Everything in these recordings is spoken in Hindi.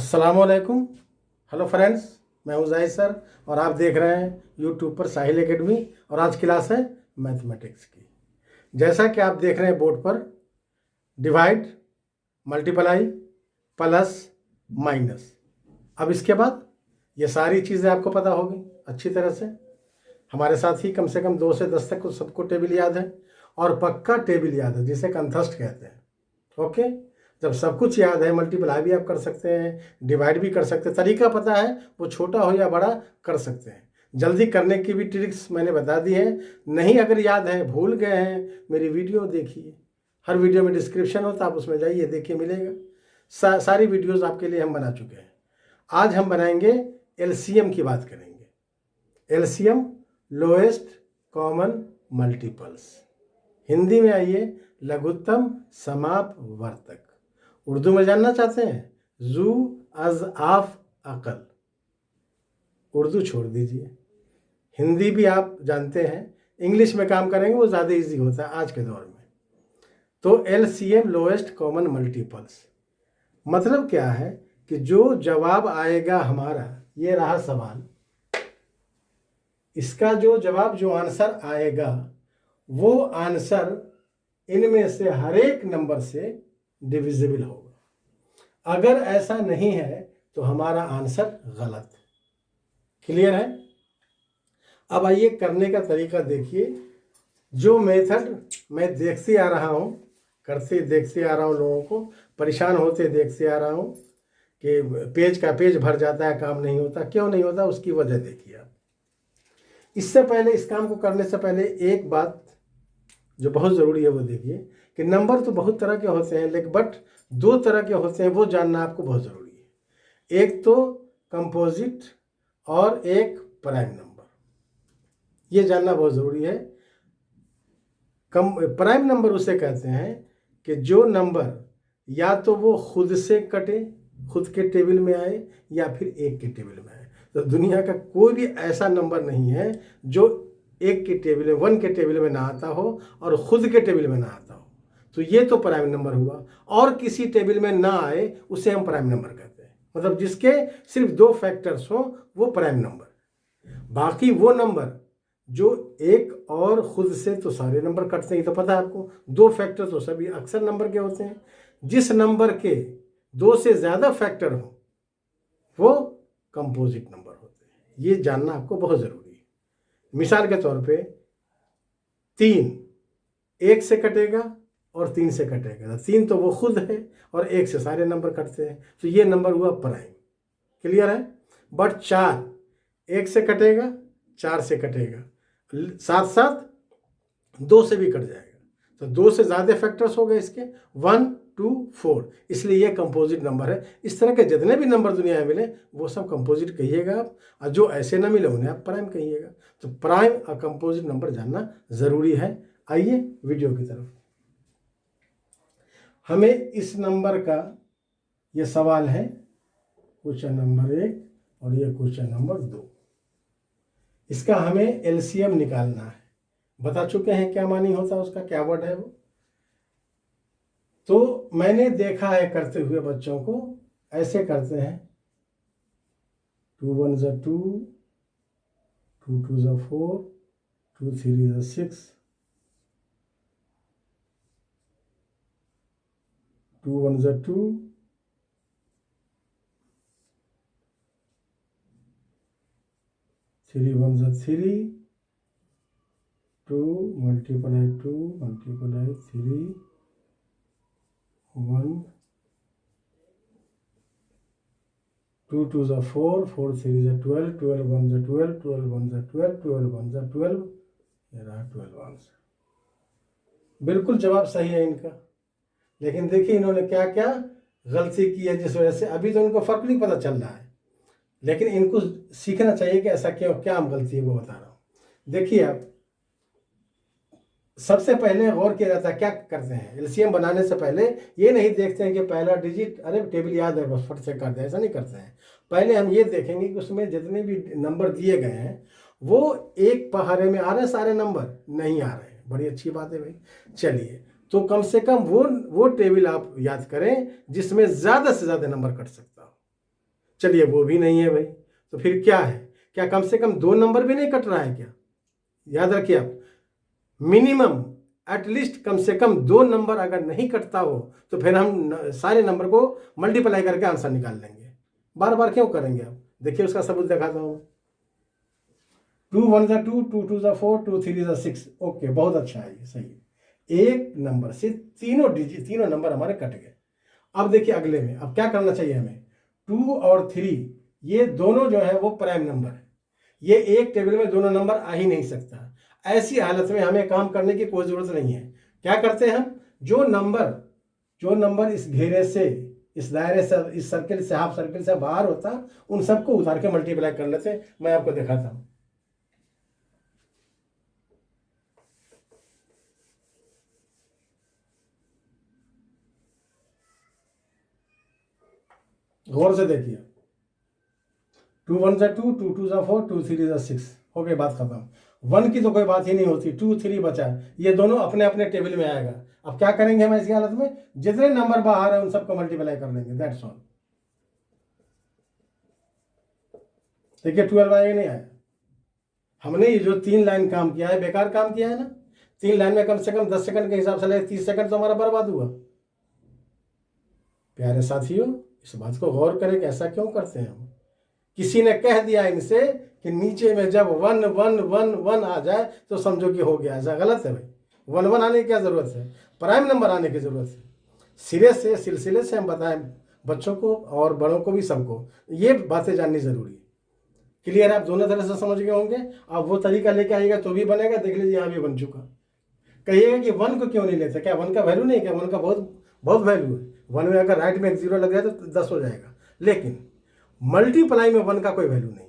अस्सलामुअलैकुम। हेलो फ्रेंड्स, मैं हूं जाहिद सर और आप देख रहे हैं यूट्यूब पर साहिल एकेडमी। और आज क्लास है मैथमेटिक्स की। जैसा कि आप देख रहे हैं बोर्ड पर, डिवाइड, मल्टीप्लाई, प्लस, माइनस। अब इसके बाद ये सारी चीज़ें आपको पता होगी अच्छी तरह से। हमारे साथ ही कम से कम 2 से 10 तक सबको टेबल याद है और पक्का टेबल याद है जिसे कंथस्ट कहते हैं। ओके, जब सब कुछ याद है, मल्टीप्लाई भी आप कर सकते हैं, डिवाइड भी कर सकते हैं, तरीका पता है, वो छोटा हो या बड़ा कर सकते हैं। जल्दी करने की भी ट्रिक्स मैंने बता दी है। नहीं अगर याद है, भूल गए हैं, मेरी वीडियो देखिए। हर वीडियो में डिस्क्रिप्शन होता है, आप उसमें जाइए, देखिए, मिलेगा। सारी वीडियोस आपके लिए हम बना चुके हैं। आज हम बनाएंगे एलसीएम की बात करेंगे। LCM, lowest common multiples. Hindi में आइए, लघुत्तम समापवर्तक। उर्दू में जानना चाहते हैं, जू अज आफ अकल। उर्दू छोड़ दीजिए, हिंदी भी आप जानते हैं, इंग्लिश में काम करेंगे, वो ज़्यादा इजी होता है आज के दौर में। तो एलसीएम, लोएस्ट कॉमन मल्टीपल्स, मतलब क्या है कि जो जवाब आएगा हमारा, ये रहा सवाल, इसका जो जवाब, जो आंसर आएगा, वो आंसर इनमें से हर एक नंबर से डिविजिबल होगा। अगर ऐसा नहीं है तो हमारा आंसर गलत। क्लियर है? अब आइए करने का तरीका देखिए। जो मेथड मैं देखते आ रहा हूँ, करते देखते आ रहा हूँ, लोगों को परेशान होते देखते आ रहा हूँ कि पेज का पेज भर जाता है, काम नहीं होता। क्यों नहीं होता, उसकी वजह देखिए आप। इससे पहले, इस काम को करने से पहले एक बात जो बहुत ज़रूरी है वो देखिए कि नंबर तो बहुत तरह के होते हैं, लेकिन बट 2 तरह के होते हैं, वो जानना आपको बहुत ज़रूरी है। एक तो कंपोजिट और एक प्राइम नंबर, ये जानना बहुत ज़रूरी है। प्राइम नंबर उसे कहते हैं कि जो नंबर या तो वो खुद से कटे, खुद के टेबल में आए, या फिर एक के टेबल में आए। तो दुनिया का कोई भी ऐसा नंबर नहीं है जो एक के टेबल में, 1 के टेबल में ना आता हो और खुद के टेबल में ना आता हो। तो ये तो प्राइम नंबर हुआ। और किसी टेबल में ना आए उसे हम प्राइम नंबर कहते हैं, मतलब जिसके सिर्फ 2 फैक्टर्स हो, वो प्राइम नंबर। बाकी वो नंबर जो एक और खुद से, तो सारे नंबर कटते हैं, तो पता है आपको। 2 फैक्टर तो सभी अक्सर नंबर के होते हैं। जिस नंबर के 2 से ज़्यादा फैक्टर हो वो कंपोजिट नंबर होते हैं। ये जानना आपको बहुत ज़रूरी है। मिसाल के तौर पे 3 1 से कटेगा और 3 से कटेगा। 3 तो वो खुद है और 1 से सारे नंबर कटते हैं, तो ये नंबर हुआ प्राइम। क्लियर है? बट 4 1 से कटेगा, 4 से कटेगा, साथ साथ 2 से भी कट जाएगा। तो 2 से ज़्यादा फैक्टर्स हो गए इसके, 1 2 4, इसलिए ये कंपोजिट नंबर है। इस तरह के जितने भी नंबर दुनिया में मिले वो सब कंपोजिट कहिएगा आप, और जो ऐसे ना मिले उन्हें आप प्राइम कहिएगा। तो प्राइम और कंपोजिट नंबर जानना ज़रूरी है। आइए वीडियो की तरफ। हमें इस नंबर का ये सवाल है, क्वेश्चन नंबर 1 और ये क्वेश्चन नंबर 2। इसका हमें एलसीएम निकालना है। बता चुके हैं क्या मानी होता है उसका, क्या वर्ड है वो। तो मैंने देखा है करते हुए बच्चों को, ऐसे करते हैं, 2 1 ज़ा 2, 2 2 ज़ा 4, 2 3 ज़ा 6, 2 1 ज़ा 2, 3 1 ज़ा 3, 2 मल्टीप्लाई 2 मल्टीप्लाई 3 1, 2 2 ज़ा 4, 4 3 ज़ा 12, 12 1 ज़ा 12, 12 1 ज़ा 12, 12 1 ज़ा 12, ये रहा 12 आंसर। बिल्कुल जवाब सही है इनका, लेकिन देखिए इन्होंने क्या क्या गलती की है, जिस वजह से अभी तो इनको फर्क नहीं पता चल रहा है, लेकिन इनको सीखना चाहिए कि ऐसा क्यों, क्या गलती है वो बता रहा हूँ। देखिए आप, सबसे पहले गौर किया जाता है, क्या करते हैं एलसीएम बनाने से पहले, ये नहीं देखते हैं कि पहला डिजिट, अरे टेबल याद है बस फट से कर दे, ऐसा नहीं करते हैं। पहले हम ये देखेंगे कि उसमें जितने भी नंबर दिए गए हैं वो एक पहाड़े में आ रहे हैं, सारे नंबर नहीं आ रहे हैं। बड़ी अच्छी बात है भाई। चलिए, तो कम से कम वो टेबल आप याद करें जिसमें ज़्यादा से ज़्यादा नंबर कट सकता हो। चलिए वो भी नहीं है भाई, तो फिर क्या है? क्या कम से कम 2 नंबर भी नहीं कट रहा है क्या? याद रखिए आप, मिनिमम एटलीस्ट कम से कम 2 नंबर अगर नहीं कटता हो तो फिर हम सारे नंबर को मल्टीप्लाई करके आंसर निकाल लेंगे। बार बार क्यों करेंगे आप? देखिए उसका सबूत दिखाता हूँ। 2 1 ज़ा 2, 2 2 ज़ा 4, 2 3 ज़ा 6। ओके, बहुत अच्छा है, ये सही है। एक नंबर से तीनों नंबर हमारे कट गए। अब देखिए अगले में, अब क्या करना चाहिए हमें? 2 और 3 ये दोनों जो है वो प्राइम नंबर है, ये एक टेबल में दोनों नंबर आ ही नहीं सकता। ऐसी हालत में हमें काम करने की कोई ज़रूरत नहीं है। क्या करते हैं हम? जो नंबर इस घेरे से, इस दायरे से, इस सर्किल से, हाफ सर्किल से बाहर होता, उन सबको उतार के मल्टीप्लाई कर लेते हैं। मैं आपको दिखाता हूँ। गौर से देखिए, 2 1 ज़ा 2, 2 2 ज़ा 4, 2 3 ज़ा 6। हो गई बात खत्म। 1 की तो कोई बात ही नहीं होती, 2 3 बचा, ये दोनों अपने अपने टेबल में आएगा। अब क्या करेंगे हम ऐसी हालत में? जितने नंबर बाहर है उन सबको मल्टीप्लाई कर लेंगे, दैट्स ऑल। देखिए 12 आएगा, नहीं आया? हमने ये जो 3 लाइन काम किया है बेकार काम किया है ना। 3 लाइन में कम से कम 10 सेकंड के हिसाब से लगे, 30 सेकंड तो हमारा बर्बाद हुआ। प्यारे साथियों, इस बात को गौर करें कि ऐसा क्यों करते हैं हम। किसी ने कह दिया इनसे कि नीचे में जब 1 1 1 1 आ जाए तो समझो कि हो गया। ऐसा गलत है भाई। 1 1 आने की क्या ज़रूरत है? प्राइम नंबर आने की ज़रूरत है। सिरे से, सिलसिले से हम बताएं बच्चों को और बड़ों को भी, सबको ये बातें जाननी ज़रूरी है। क्लियर? आप दोनों तरह से समझ गए होंगे। आप वो तरीका लेके आइएगा तो भी बनेगा। देख लीजिए यहाँ भी बन चुका। कहिएगा कि 1 को क्यों नहीं लेते? क्या 1 का वैल्यू नहीं? क्या 1 का बहुत बहुत वैल्यू है? 1 में अगर राइट में एक 0 लग जाए तो 10 हो जाएगा। लेकिन मल्टीप्लाई में 1 का कोई वैल्यू नहीं है।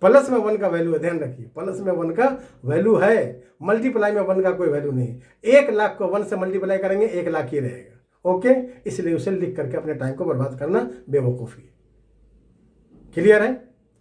प्लस में 1 का वैल्यू है, ध्यान रखिए। प्लस में 1 का वैल्यू है, मल्टीप्लाई में 1 का कोई वैल्यू नहीं है। 1 लाख को 1 से मल्टीप्लाई करेंगे 1 लाख ही रहेगा। ओके, इसलिए उसे लिख करके अपने टाइम को बर्बाद करना बेवकूफ़ी है। क्लियर है?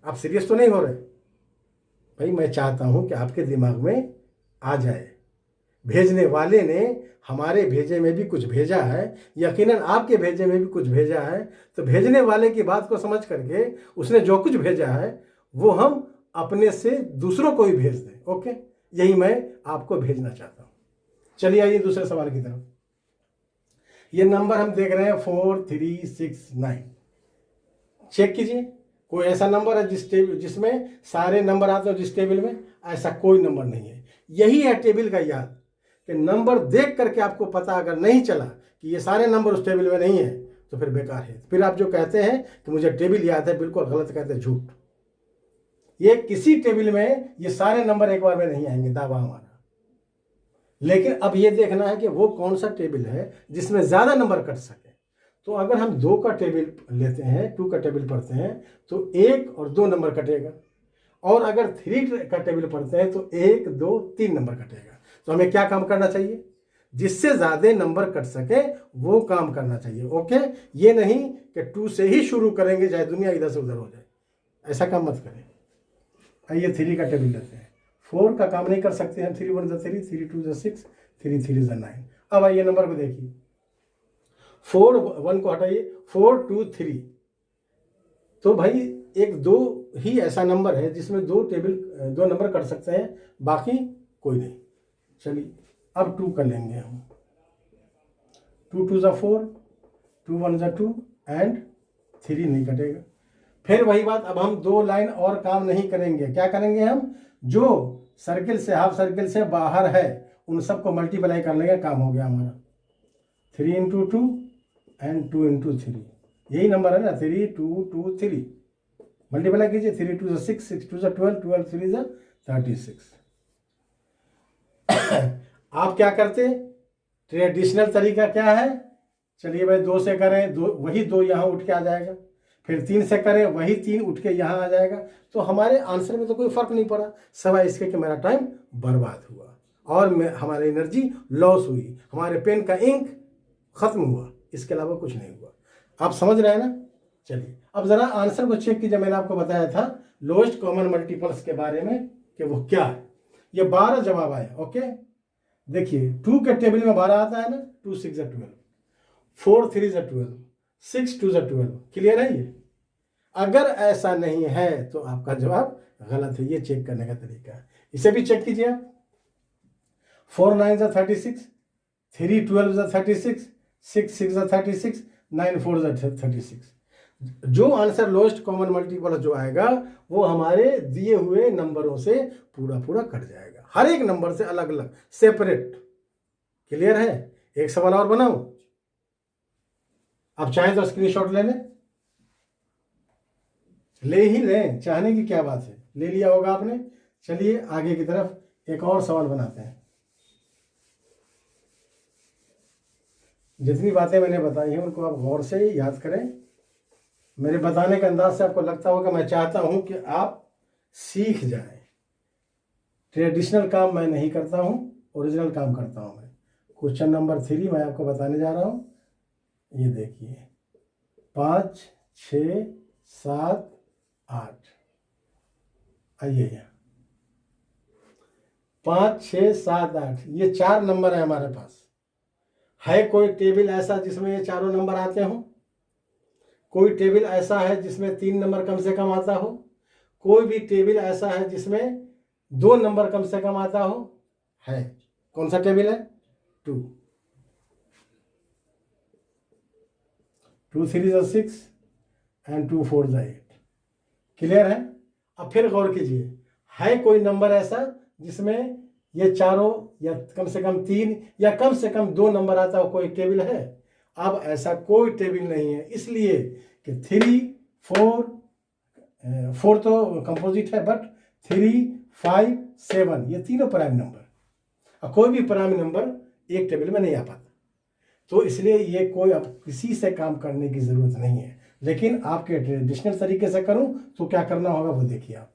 आप सीरियस तो नहीं हो रहे भाई? मैं चाहता हूं कि आपके दिमाग में आ जाए। भेजने वाले ने हमारे भेजे में भी कुछ भेजा है, यकीनन आपके भेजे में भी कुछ भेजा है। तो भेजने वाले की बात को समझ करके उसने जो कुछ भेजा है वो हम अपने से दूसरों को भी भेज दें। ओके, यही मैं आपको भेजना चाहता हूं। चलिए आइए दूसरे सवाल की तरफ। ये नंबर हम देख रहे हैं 4 3 6 9। चेक कीजिए, कोई ऐसा नंबर है जिसमें सारे नंबर आते हो जिस टेबल में? ऐसा कोई नंबर नहीं है। यही है टेबल का याद, कि नंबर देख करके आपको पता अगर नहीं चला कि ये सारे नंबर उस टेबल में नहीं है तो फिर बेकार है। फिर आप जो कहते हैं कि मुझे टेबल याद है, बिल्कुल गलत कहते हैं, झूठ। ये किसी टेबल में ये सारे नंबर एक बार में नहीं आएंगे, दावा हमारा। लेकिन अब ये देखना है कि वो कौन सा टेबल है जिसमें ज़्यादा नंबर कट सके। तो अगर हम 2 का टेबल लेते हैं, 2 का टेबल पढ़ते हैं तो 1 और 2 नंबर कटेगा। और अगर 3 का टेबल पढ़ते हैं तो 1 2 3 नंबर कटेगा। तो हमें क्या काम करना चाहिए? जिससे ज़्यादा नंबर कट सके वो काम करना चाहिए। ओके, ये नहीं कि 2 से ही शुरू करेंगे चाहे दुनिया इधर से उधर हो जाए। ऐसा काम मत करें। आइए 3 का टेबल लेते हैं। 4 का काम नहीं कर सकते हम। 3 1 3, 3 2 6, 3 3 9। अब आइए नंबर को देखिए। 4 1 को हटाइए, 4 2 3। तो भाई 1 2 ही ऐसा नंबर है जिसमें 2 नंबर कट सकते हैं, बाकी कोई नहीं। चलिए अब 2 कर लेंगे हम। 2 2 ज़ा 4, 2 1 ज़ा 2 एंड 3 नहीं कटेगा। फिर वही बात, अब हम 2 लाइन और काम नहीं करेंगे। क्या करेंगे हम? जो सर्किल से, हाफ सर्किल से बाहर है उन सबको मल्टीप्लाई कर लेंगे, काम हो गया हमारा। 3 इंटू 2 एंड 2 इंटू 3, यही नंबर है ना, 3 2 2 3। मल्टीप्लाई कीजिए, 3 2 ज़ा 6, 6 2 ज़ा 12, 12 3 ज़ा 36। आप क्या करते? ट्रेडिशनल तरीका क्या है? चलिए भाई 2 से करें, वही 2 यहाँ उठ के आ जाएगा। फिर 3 से करें, वही 3 उठ के यहाँ आ जाएगा। तो हमारे आंसर में तो कोई फर्क नहीं पड़ा, सिवाय इसके कि मेरा टाइम बर्बाद हुआ और हमारी एनर्जी लॉस हुई, हमारे पेन का इंक खत्म हुआ, इसके अलावा कुछ नहीं हुआ। आप समझ रहे हैं ना? चलिए अब ज़रा आंसर को चेक कीजिए। मैंने आपको बताया था लोएस्ट कॉमन मल्टीपल्स के बारे में कि वो क्या है। ये 12 जवाब आए। ओके, देखिए 2 के टेबल में 12 आता है ना, 2 6 ज़ा 12, 4 3 ज़ा 12, 6 2 ज़ा 12। क्लियर है ये? अगर ऐसा नहीं है तो आपका जवाब गलत है। ये चेक करने का तरीका है। इसे भी चेक कीजिए आप। 4 9 जा 36, 3 12 जा 36, 6 6 जा 36, 9 4 जा 36। जो आंसर लोएस्ट कॉमन मल्टीपल जो आएगा वो हमारे दिए हुए नंबरों से पूरा पूरा कट जाएगा, हर एक नंबर से अलग अलग सेपरेट। क्लियर है? एक सवाल और बनाऊं? आप चाहें तो स्क्रीनशॉट ले लें, ले ही लें, चाहने की क्या बात है, ले लिया होगा आपने। चलिए आगे की तरफ एक और सवाल बनाते हैं। जितनी बातें मैंने बताई हैं उनको आप गौर से याद करें। मेरे बताने के अंदाज से आपको लगता होगा मैं चाहता हूं कि आप सीख जाएं। ट्रेडिशनल काम मैं नहीं करता हूं, ओरिजिनल काम करता हूं मैं। क्वेश्चन नंबर 3 मैं आपको बताने जा रहा हूं। ये देखिए 5 6 7 8। आइए यहाँ 5 6 7 8 ये 4 नंबर है हमारे पास। है कोई टेबल ऐसा जिसमें ये चारों नंबर आते हों? कोई टेबल ऐसा है जिसमें 3 नंबर कम से कम आता हो? कोई भी टेबल ऐसा है जिसमें 2 नंबर कम से कम आता हो? है। कौन सा टेबल है? 2 2 3 जा 6 एंड 2 4 जा 8। क्लियर है? अब फिर गौर कीजिए, है कोई नंबर ऐसा जिसमें ये चारों या कम से कम 3 या कम से कम 2 नंबर आता हो? कोई टेबल है? अब ऐसा कोई टेबल नहीं है, इसलिए कि 3 4 तो कंपोजिट है, बट 3 5 7 ये तीनों प्राइम नंबर, और कोई भी प्राइम नंबर एक टेबल में नहीं आ पाता। तो इसलिए ये कोई अब किसी से काम करने की ज़रूरत नहीं है। लेकिन आपके ट्रेडिशनल तरीके से करूं तो क्या करना होगा वो देखिए आप।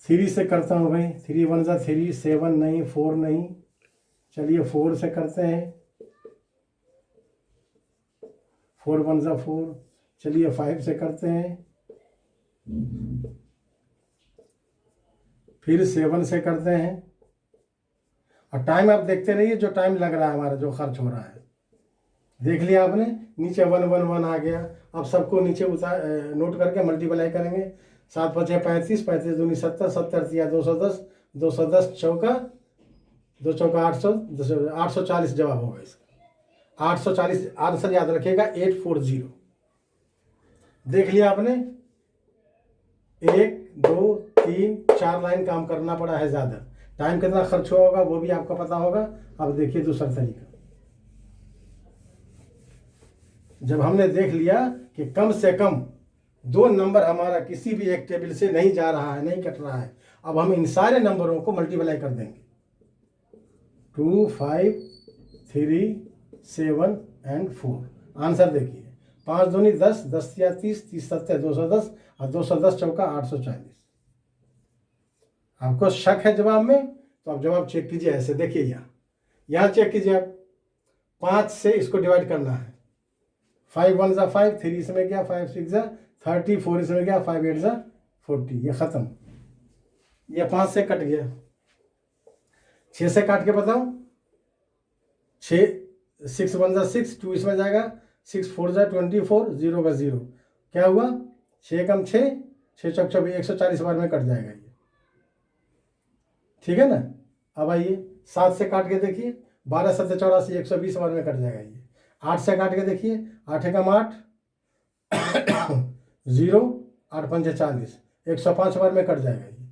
3 से करता हूं भाई, 3 1 जा 3, 7 नहीं, 4 नहीं। चलिए 4 से करते हैं, 4 1 जा 4। चलिए 5 से करते हैं, फिर 7 से करते हैं। और टाइम आप देखते रहिए, जो टाइम लग रहा है हमारा, जो खर्च हो रहा है। देख लिया आपने, नीचे 1 1 1 आ गया। अब सबको नीचे उतार नोट करके मल्टीप्लाई करेंगे। 7 5 35, 35 दूनी 70, 70 या 210, 210 चौका 2 चौका 800, 840 जवाब होगा इसका। 840 आंसर याद रखिएगा, 840। देख लिया आपने, 1 2 3 4 लाइन काम करना पड़ा है ज़्यादा। टाइम कितना खर्च हुआ होगा वो भी आपको पता होगा। अब देखिए दूसरा तरीका। जब हमने देख लिया कि कम से कम 2 नंबर हमारा किसी भी एक टेबल से नहीं जा रहा है, नहीं कट रहा है, अब हम इन सारे नंबरों को मल्टीप्लाई कर देंगे। 2 5 3 7 एंड 4। आंसर देखिए, 5 दूनी 10, 10 या 30, 30 7 210, और 210 चौका 840। आपको शक है जवाब में तो आप जवाब चेक कीजिए। ऐसे देखिए, यहाँ चेक कीजिए आप। 5 से इसको डिवाइड करना है। 5 1 जा 5, 3 इसमें गया, 5 6 जा 30, 4 इसमें गया, 5 8 जा 40। ये खत्म। ये 5 से कट गया। 6 से काट के बताओ, 6 1 जा 6, 2 इसमें जाएगा, 6 4 जा 24, 0 का 0। क्या हुआ? 6 कम 6, 6 चौक 24, 140 बार में कट जाएगा ये। ठीक है ना? अब आइए 7 से काट के देखिए, 12 7 84, 120 बार में कट जाएगा ये। 8 से काट के देखिए, 8 कम 8 0, 8 5 40, 105 बार में कट जाएगा ये।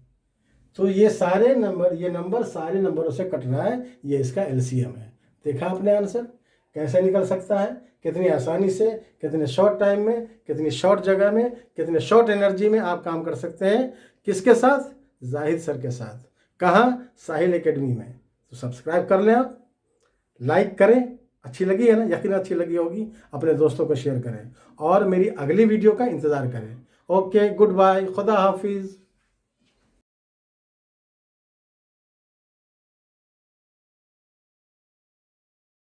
तो ये सारे नंबर, ये नंबर सारे नंबरों से कट रहा है, ये इसका एलसीएम है। देखा आपने आंसर कैसे निकल सकता है? कितनी आसानी से, कितने शॉर्ट टाइम में, कितनी शॉर्ट जगह में, कितने शॉर्ट एनर्जी में आप काम कर सकते हैं। किसके साथ? जाहिद सर के साथ। कहाँ? साहिल एकेडमी में। तो सब्सक्राइब कर लें आप, लाइक करें। अच्छी लगी है ना? यकीन अच्छी लगी होगी। अपने दोस्तों को शेयर करें और मेरी अगली वीडियो का इंतज़ार करें। ओके, गुड बाय, खुदा हाफिज़।